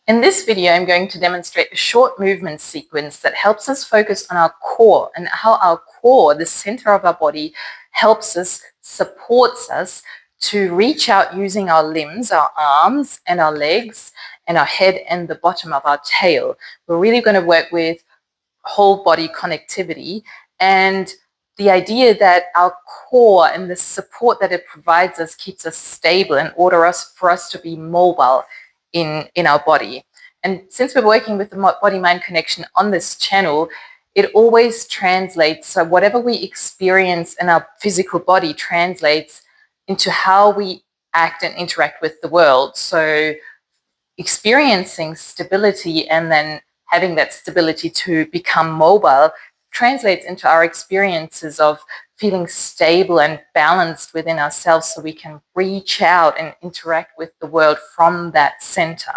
In this video, I'm going to demonstrate a short movement sequence that helps us focus on our core and how our core, the center of our body, helps us, supports us to reach out using our limbs, our arms and our legs and our head and the bottom of our tail. We're really going to work with whole body connectivity and the idea that our core and the support that it provides us keeps us stable in order for us to be mobile in our body. And since we're working with the body-mind connection on this channel, it always translates. So whatever we experience in our physical body translates into how we act and interact with the world. So experiencing stability and then having that stability to become mobile translates into our experiences of feeling stable and balanced within ourselves so we can reach out and interact with the world from that center.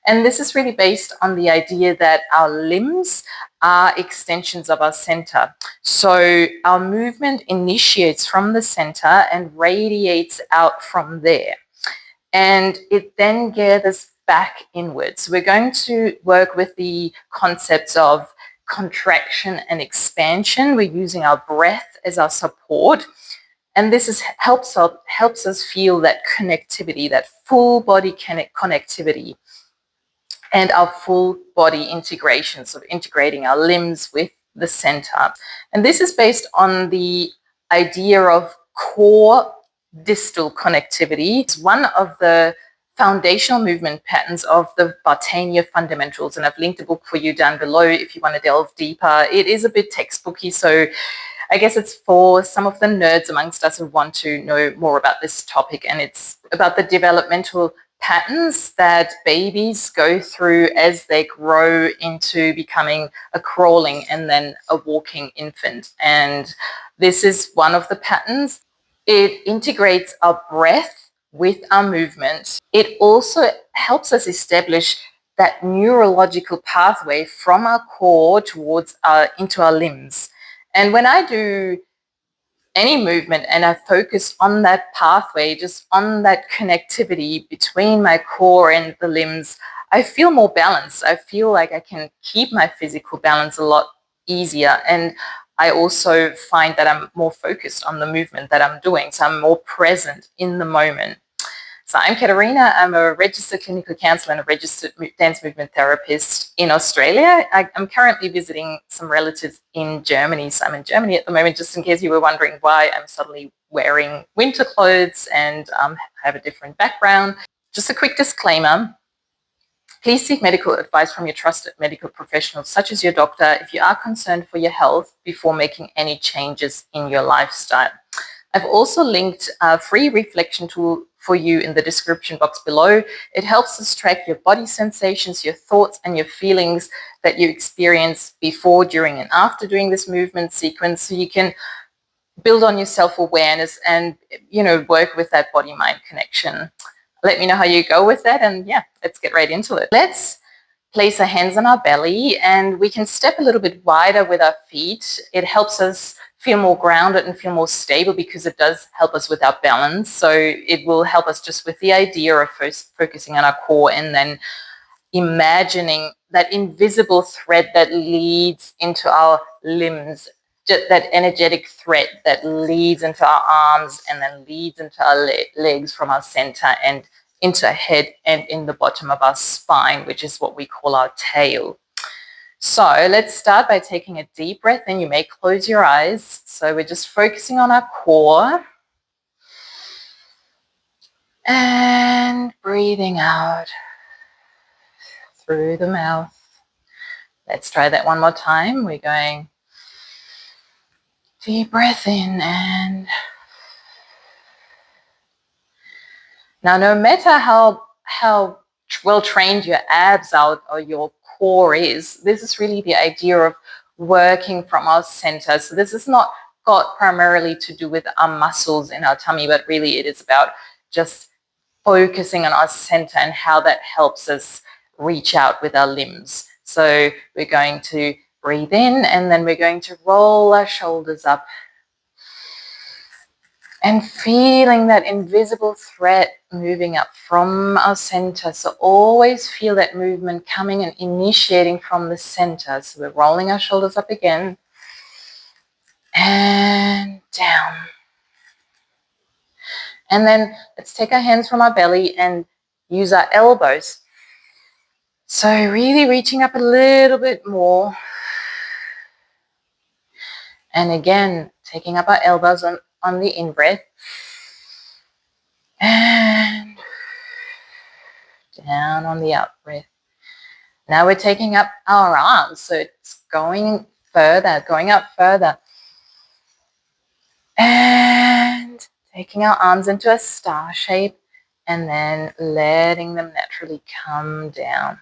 And this is really based on the idea that our limbs are extensions of our center. So our movement initiates from the center and radiates out from there. And it then gathers back inwards. So we're going to work with the concepts of contraction and expansion. We're using our breath as our support. And this helps us feel that connectivity, that full body connectivity and our full body integration, so integrating our limbs with the center. And this is based on the idea of core-distal connectivity. It's one of the foundational movement patterns of the Bartenieff fundamentals, and I've linked a book for you down below if you want to delve deeper. It is a bit textbooky, so I guess it's for some of the nerds amongst us who want to know more about this topic, and it's about the developmental patterns that babies go through as they grow into becoming a crawling and then a walking infant. And this is one of the patterns. It integrates our breath with our movement. It also helps us establish that neurological pathway from our core towards into our limbs. And when I do any movement and I focus on that pathway, just on that connectivity between my core and the limbs, I feel more balanced. I feel like I can keep my physical balance a lot easier. And I also find that I'm more focused on the movement that I'm doing. So I'm more present in the moment. So I'm Katharina. I'm a registered clinical counselor and a registered dance movement therapist in Australia. I'm currently visiting some relatives in Germany. So I'm in Germany at the moment, just in case you were wondering why I'm suddenly wearing winter clothes and have a different background. Just a quick disclaimer. Please seek medical advice from your trusted medical professional, such as your doctor, if you are concerned for your health before making any changes in your lifestyle. I've also linked a free reflection tool for you in the description box below. It helps us track your body sensations, your thoughts and your feelings that you experience before, during and after doing this movement sequence, so you can build on your self-awareness and, work with that body-mind connection. Let me know how you go with that, and yeah, let's get right into it. Let's place our hands on our belly and we can step a little bit wider with our feet. It helps us feel more grounded and feel more stable because it does help us with our balance. So it will help us just with the idea of first focusing on our core and then imagining that invisible thread that leads into our limbs, that energetic thread that leads into our arms and then leads into our legs from our center and into our head and in the bottom of our spine, which is what we call our tail. So let's start by taking a deep breath, and you may close your eyes. So we're just focusing on our core and breathing out through the mouth. Let's try that one more time. We're going deep breath in and now, no matter how well trained your abs are or your core is, this is really the idea of working from our center. So this is not got primarily to do with our muscles in our tummy, but really it is about just focusing on our center and how that helps us reach out with our limbs. So we're going to breathe in and then we're going to roll our shoulders up And feeling that invisible thread moving up from our center. So always feel that movement coming and initiating from the center. So we're rolling our shoulders up again and down. And then let's take our hands from our belly and use our elbows. So really reaching up a little bit more. And again, taking up our elbows on the in-breath. And down on the out-breath. Now we're taking up our arms. So it's going further, going up further. And taking our arms into a star shape and then letting them naturally come down.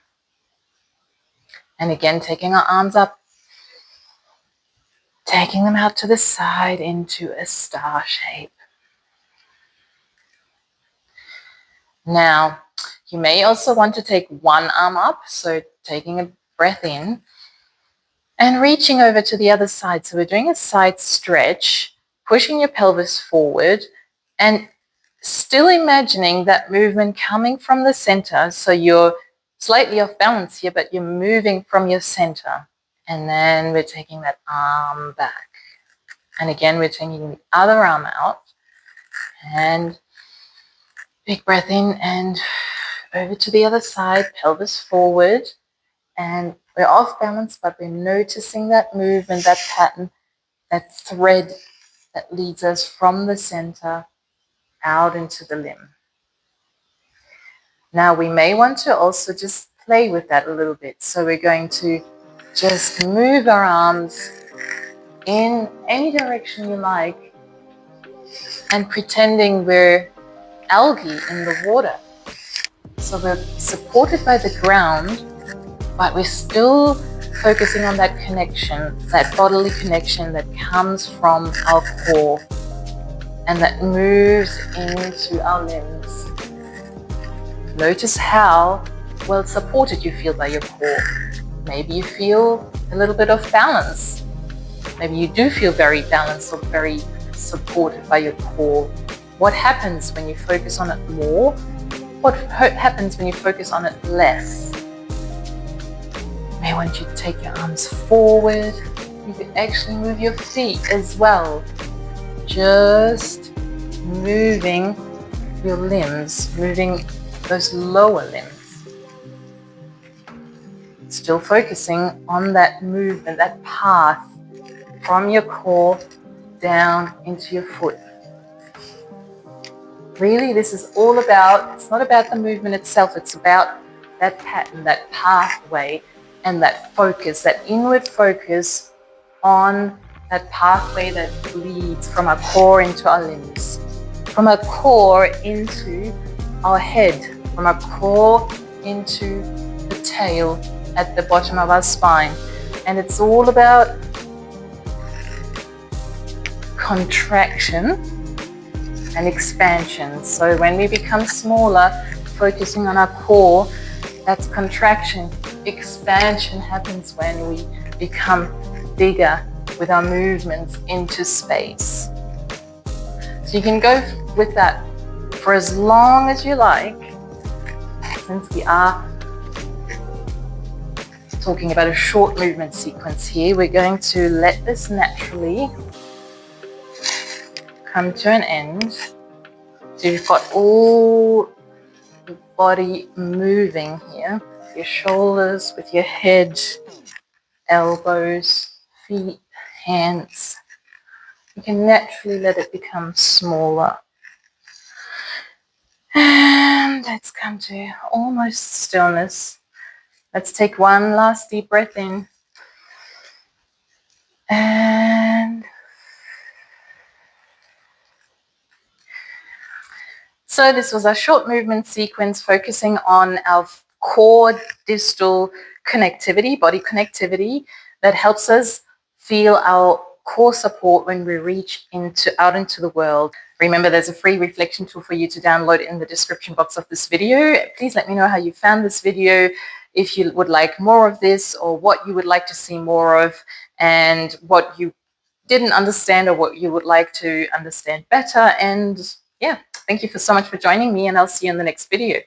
And again, taking our arms up, taking them out to the side into a star shape. Now, you may also want to take one arm up, so taking a breath in and reaching over to the other side. So we're doing a side stretch, pushing your pelvis forward and still imagining that movement coming from the center. So you're slightly off balance here, but you're moving from your center. And then we're taking that arm back. And again, we're taking the other arm out. And big breath in and over to the other side, pelvis forward. And we're off balance, but we're noticing that movement, that pattern, that thread that leads us from the center out into the limb. Now we may want to also just play with that a little bit. So we're going to just move our arms in any direction you like and pretending we're algae in the water. So we're supported by the ground, but we're still focusing on that connection, that bodily connection that comes from our core and that moves into our limbs. Notice how well supported you feel by your core. Maybe you feel a little bit off balance. Maybe you do feel very balanced or very supported by your core. What happens when you focus on it more? What happens when you focus on it less? You may want you to take your arms forward. You could actually move your feet as well. Just moving your limbs, moving those lower limbs. Still focusing on that movement, that path from your core down into your foot. Really, this is all about, it's not about the movement itself, it's about that pattern, that pathway, and that focus, that inward focus on that pathway that leads from our core into our limbs, from our core into our head, from our core into the tail at the bottom of our spine. And it's all about contraction and expansion. So when we become smaller, focusing on our core, that's contraction. Expansion happens when we become bigger with our movements into space. So you can go with that for as long as you like. Since we are talking about a short movement sequence here, we're going to let this naturally come to an end. So you've got all the body moving here, your shoulders with your head, elbows, feet, hands. You can naturally let it become smaller. And let's come to almost stillness. Let's take one last deep breath in. And so this was our short movement sequence focusing on our core-distal connectivity, body connectivity, that helps us feel our core support when we reach out into the world. Remember, there's a free reflection tool for you to download in the description box of this video. Please let me know how you found this video, if you would like more of this or what you would like to see more of, and what you didn't understand or what you would like to understand better. And yeah, thank you so much for joining me, and I'll see you in the next video.